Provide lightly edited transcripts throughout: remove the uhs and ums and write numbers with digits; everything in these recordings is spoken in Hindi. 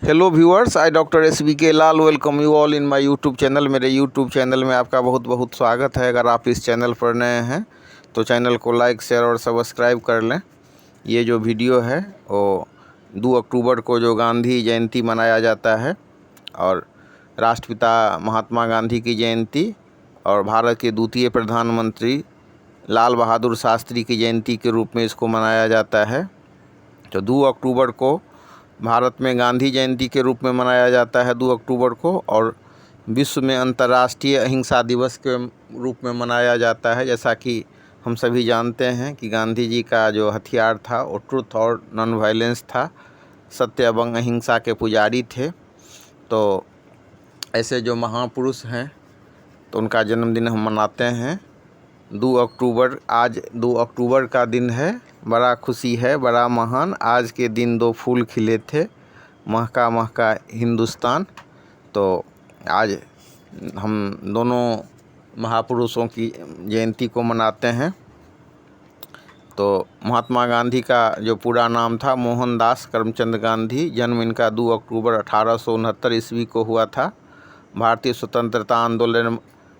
Hello viewers, I doctor SBK Lal welcome you all in my YouTube channel. मेरे यूट्यूब चैनल में आपका बहुत बहुत स्वागत है। अगर आप इस चैनल पर नए हैं तो चैनल को लाइक, शेयर और सब्सक्राइब कर लें। ये जो वीडियो है वो 2 अक्टूबर को जो गांधी जयंती मनाया जाता है और राष्ट्रपिता महात्मा गांधी की जयंती और भारत के द्वितीय प्रधानमंत्री लाल बहादुर शास्त्री की जयंती के रूप में इसको मनाया जाता है। तो 2 अक्टूबर को भारत में गांधी जयंती के रूप में मनाया जाता है 2 अक्टूबर को, और विश्व में अंतर्राष्ट्रीय अहिंसा दिवस के रूप में मनाया जाता है। जैसा कि हम सभी जानते हैं कि गांधी जी का जो हथियार था वो ट्रुथ और नॉन वायलेंस था, सत्य एवं अहिंसा के पुजारी थे। तो ऐसे जो महापुरुष हैं तो उनका जन्मदिन हम मनाते हैं 2 अक्टूबर। आज 2 अक्टूबर का दिन है, बड़ा खुशी है, बड़ा महान। आज के दिन 2 फूल खिले थे, महका महका हिंदुस्तान। तो आज हम दोनों महापुरुषों की जयंती को मनाते हैं। तो महात्मा गांधी का जो पूरा नाम था मोहनदास करमचंद गांधी। जन्म इनका 2 अक्टूबर 1869 ईस्वी को हुआ था। भारतीय स्वतंत्रता आंदोलन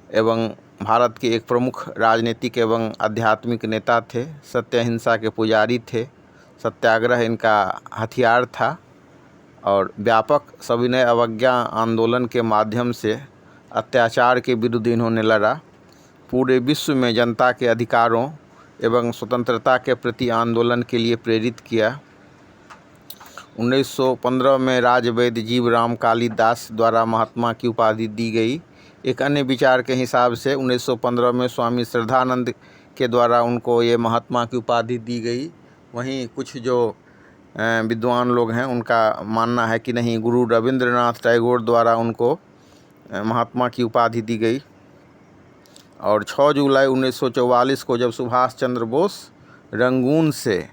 एवं भारत के एक प्रमुख राजनीतिक एवं आध्यात्मिक नेता थे। सत्य अहिंसा के पुजारी थे। सत्याग्रह इनका हथियार था और व्यापक सविनय अवज्ञा आंदोलन के माध्यम से अत्याचार के विरुद्ध इन्होंने लड़ा। पूरे विश्व में जनता के अधिकारों एवं स्वतंत्रता के प्रति आंदोलन के लिए प्रेरित किया। 1915 में राजवैद्य जीवराम कालिदास द्वारा महात्मा की उपाधि दी गई। एक अन्य विचार के हिसाब से 1915 में स्वामी श्रद्धानंद के द्वारा उनको ये महात्मा की उपाधि दी गई। वहीं कुछ जो विद्वान लोग हैं उनका मानना है कि नहीं, गुरु रविंद्रनाथ टैगोर द्वारा उनको महात्मा की उपाधि दी गई। और 6 जुलाई 1944 को जब सुभाष चंद्र बोस रंगून से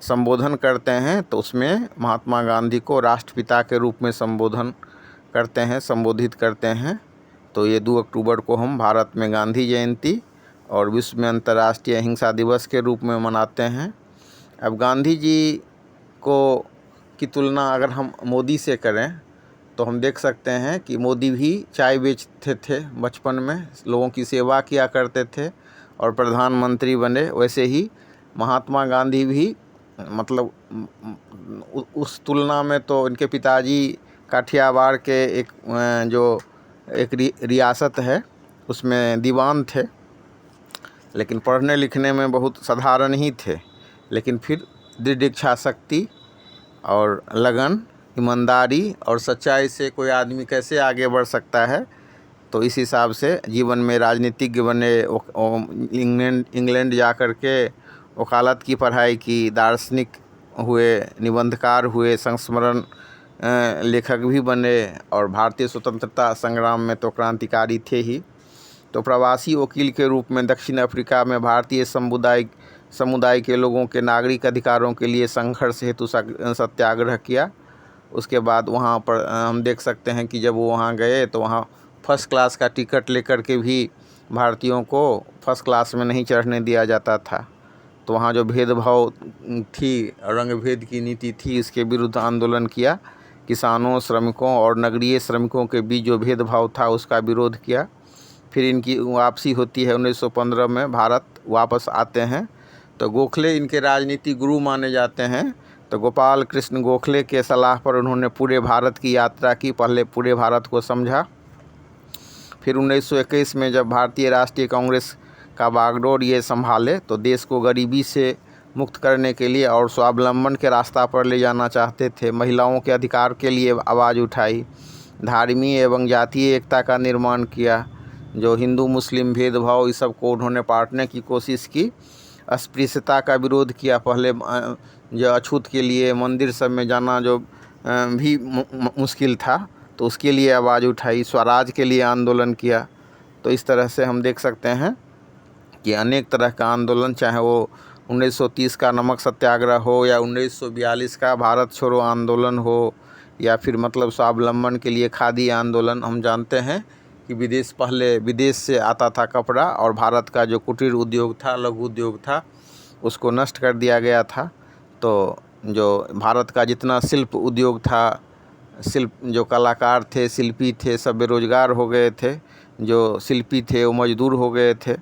संबोधन करते हैं तो उसमें महात्मा गांधी को राष्ट्रपिता के रूप में संबोधित करते हैं। तो ये 2 अक्टूबर को हम भारत में गांधी जयंती और विश्व में अंतर्राष्ट्रीय अहिंसा दिवस के रूप में मनाते हैं। अब गांधी जी को की तुलना अगर हम मोदी से करें तो हम देख सकते हैं कि मोदी भी चाय बेचते थे, बचपन में लोगों की सेवा किया करते थे और प्रधानमंत्री बने। वैसे ही महात्मा गांधी भी मतलब उस तुलना में तो इनके पिताजी काठियावाड़ के एक रियासत है उसमें दीवान थे, लेकिन पढ़ने लिखने में बहुत साधारण ही थे। लेकिन फिर दृढ़ इच्छा शक्ति और लगन, ईमानदारी और सच्चाई से कोई आदमी कैसे आगे बढ़ सकता है, तो इस हिसाब से जीवन में राजनीतिज्ञ बने। इंग्लैंड जा कर के वकालत की पढ़ाई की, दार्शनिक हुए, निबंधकार हुए, संस्मरण लेखक भी बने और भारतीय स्वतंत्रता संग्राम में तो क्रांतिकारी थे ही। तो प्रवासी वकील के रूप में दक्षिण अफ्रीका में भारतीय समुदाय के लोगों के नागरिक अधिकारों के लिए संघर्ष हेतु सत्याग्रह किया। उसके बाद वहाँ पर हम देख सकते हैं कि जब वो वहाँ गए तो वहाँ फर्स्ट क्लास का टिकट लेकर के भी भारतीयों को फर्स्ट क्लास में नहीं चढ़ने दिया जाता था। तो वहाँ जो भेदभाव थी, रंग भेद की नीति थी, इसके विरुद्ध आंदोलन किया। किसानों, श्रमिकों और नगरीय श्रमिकों के बीच जो भेदभाव था उसका विरोध किया। फिर इनकी वापसी होती है 1915 में, भारत वापस आते हैं। तो गोखले इनके राजनीतिक गुरु माने जाते हैं। तो गोपाल कृष्ण गोखले के सलाह पर उन्होंने पूरे भारत की यात्रा की, पहले पूरे भारत को समझा। फिर 1921 में जब भारतीय राष्ट्रीय कांग्रेस का बागडोर ये संभाले तो देश को गरीबी से मुक्त करने के लिए और स्वावलंबन के रास्ता पर ले जाना चाहते थे। महिलाओं के अधिकार के लिए आवाज़ उठाई, धार्मिक एवं जातीय एकता का निर्माण किया। जो हिंदू मुस्लिम भेदभाव इस सब को उन्होंने पाटने की कोशिश की। अस्पृश्यता का विरोध किया। पहले जो अछूत के लिए मंदिर सब में जाना जो भी मुश्किल था, तो उसके लिए आवाज़ उठाई। स्वराज के लिए आंदोलन किया। तो इस तरह से हम देख सकते हैं कि अनेक तरह का आंदोलन, चाहे वो 1930 का नमक सत्याग्रह हो या 1942 का भारत छोड़ो आंदोलन हो या फिर मतलब स्वावलंबन के लिए खादी आंदोलन। हम जानते हैं कि विदेश से आता था कपड़ा और भारत का जो कुटीर उद्योग था, लघु उद्योग था, उसको नष्ट कर दिया गया था। तो जो भारत का जितना शिल्प उद्योग था, जो कलाकार थे, शिल्पी थे, सब बेरोजगार हो गए थे। जो शिल्पी थे वो मजदूर हो गए थे।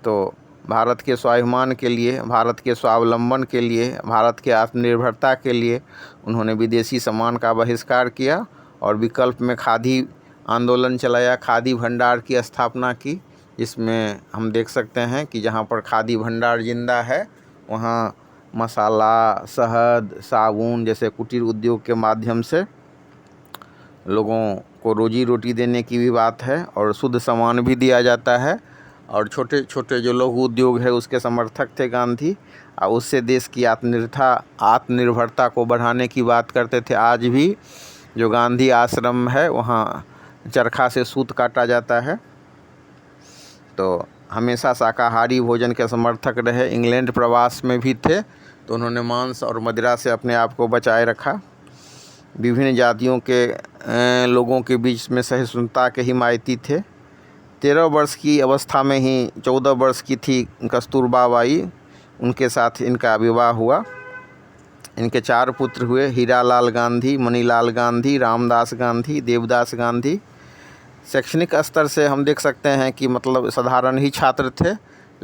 तो भारत के स्वाभिमान के लिए, भारत के स्वावलंबन के लिए, भारत के आत्मनिर्भरता के लिए उन्होंने विदेशी सामान का बहिष्कार किया और विकल्प में खादी आंदोलन चलाया, खादी भंडार की स्थापना की। जिसमें हम देख सकते हैं कि जहाँ पर खादी भंडार जिंदा है वहाँ मसाला, शहद, साबुन जैसे कुटीर उद्योग के माध्यम से लोगों को रोजी रोटी देने की भी बात है और शुद्ध सामान भी दिया जाता है। और छोटे छोटे जो लघु उद्योग है उसके समर्थक थे गांधी और उससे देश की आत्मनिर्भरता को बढ़ाने की बात करते थे। आज भी जो गांधी आश्रम है वहाँ चरखा से सूत काटा जाता है। तो हमेशा शाकाहारी भोजन के समर्थक रहे। इंग्लैंड प्रवास में भी थे तो उन्होंने मांस और मदिरा से अपने आप को बचाए रखा। विभिन्न जातियों के लोगों के बीच में सहिष्णुता के हिमायती थे। 13 वर्ष की अवस्था में ही 14 वर्ष की थी कस्तूरबा बाई, उनके साथ इनका विवाह हुआ। इनके 4 पुत्र हुए, हीरालाल गांधी, मणिलाल गांधी, रामदास गांधी, देवदास गांधी। शैक्षणिक स्तर से हम देख सकते हैं कि मतलब साधारण ही छात्र थे,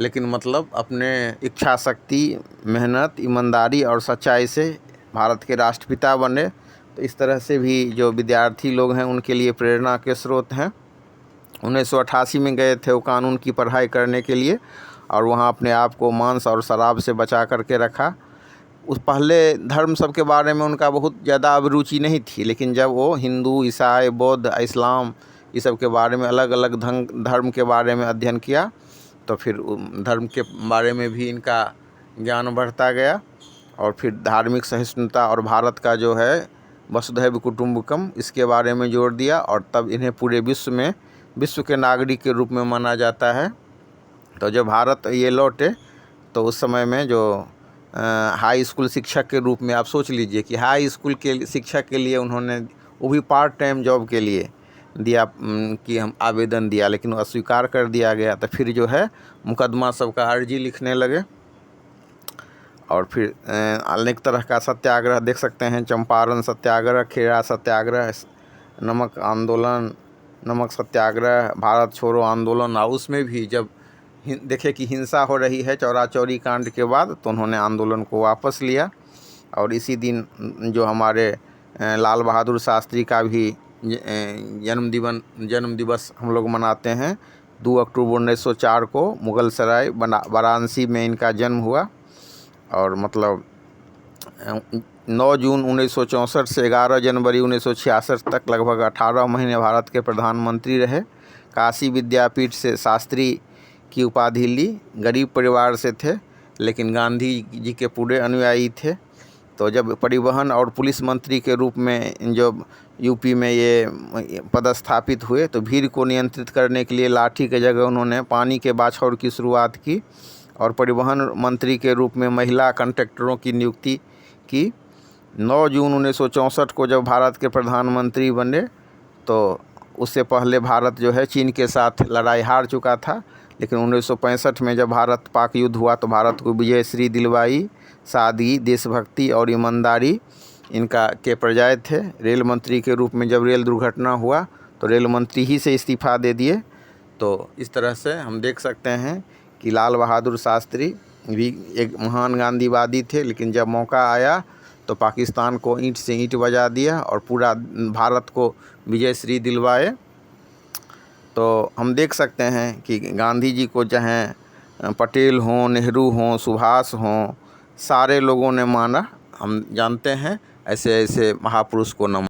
लेकिन मतलब अपने इच्छा शक्ति, मेहनत, ईमानदारी और सच्चाई से भारत के राष्ट्रपिता बने। तो इस तरह से भी जो विद्यार्थी लोग हैं उनके लिए प्रेरणा के स्रोत हैं। 1988 में गए थे वो कानून की पढ़ाई करने के लिए और वहाँ अपने आप को मांस और शराब से बचा करके रखा। उस पहले धर्म सब के बारे में उनका बहुत ज़्यादा अभिरुचि नहीं थी, लेकिन जब वो हिंदू, ईसाई, बौद्ध, इस्लाम ये सब के बारे में अलग अलग धर्म के बारे में अध्ययन किया तो फिर धर्म के बारे में भी इनका ज्ञान बढ़ता गया। और फिर धार्मिक सहिष्णुता और भारत का जो है वसुधैव कुटुंबकम इसके बारे में जोर दिया और तब इन्हें पूरे विश्व के नागरिक के रूप में माना जाता है। तो जब भारत ये लौटे तो उस समय में जो हाई स्कूल शिक्षक के रूप में आप सोच लीजिए कि हाई स्कूल के शिक्षक के लिए उन्होंने वो भी पार्ट टाइम जॉब के लिए दिया कि हम आवेदन दिया, लेकिन वो अस्वीकार कर दिया गया। तो फिर जो है मुकदमा सबका अर्जी लिखने लगे और फिर अनेक तरह का सत्याग्रह देख सकते हैं। चंपारण सत्याग्रह, खेड़ा सत्याग्रह, नमक आंदोलन, नमक सत्याग्रह, भारत छोड़ो आंदोलन। और उसमें भी जब देखे कि हिंसा हो रही है चौरा चौरी कांड के बाद तो उन्होंने आंदोलन को वापस लिया। और इसी दिन जो हमारे लाल बहादुर शास्त्री का भी जन्म दिवस हम लोग मनाते हैं। 2 अक्टूबर 1904 को मुगल सराय वाराणसी में इनका जन्म हुआ। और मतलब 9 जून 1964 से 11 जनवरी 1966 तक लगभग 18 महीने भारत के प्रधानमंत्री रहे। काशी विद्यापीठ से शास्त्री की उपाधि ली। गरीब परिवार से थे लेकिन गांधी जी के पूरे अनुयायी थे। तो जब परिवहन और पुलिस मंत्री के रूप में जब यूपी में ये पदस्थापित हुए तो भीड़ को नियंत्रित करने के लिए लाठी के जगह उन्होंने पानी के बाछौर की शुरुआत की और परिवहन मंत्री के रूप में महिला कंडक्टरों की नियुक्ति की। 9 जून 1964 को जब भारत के प्रधानमंत्री बने तो उससे पहले भारत जो है चीन के साथ लड़ाई हार चुका था, लेकिन 1965 में जब भारत पाक युद्ध हुआ तो भारत को विजयश्री दिलवाई। सादगी, देशभक्ति और ईमानदारी इनका के पर्याय थे। रेल मंत्री के रूप में जब रेल दुर्घटना हुआ तो रेल मंत्री ही से इस्तीफा दे दिए। तो इस तरह से हम देख सकते हैं कि लाल बहादुर शास्त्री भी एक महान गांधीवादी थे, लेकिन जब मौका आया तो पाकिस्तान को ईंट से ईंट बजा दिया और पूरा भारत को विजयश्री दिलवाए। तो हम देख सकते हैं कि गांधी जी को चाहे पटेल हों, नेहरू हों, सुभाष हों, सारे लोगों ने माना। हम जानते हैं ऐसे ऐसे महापुरुष को नमन।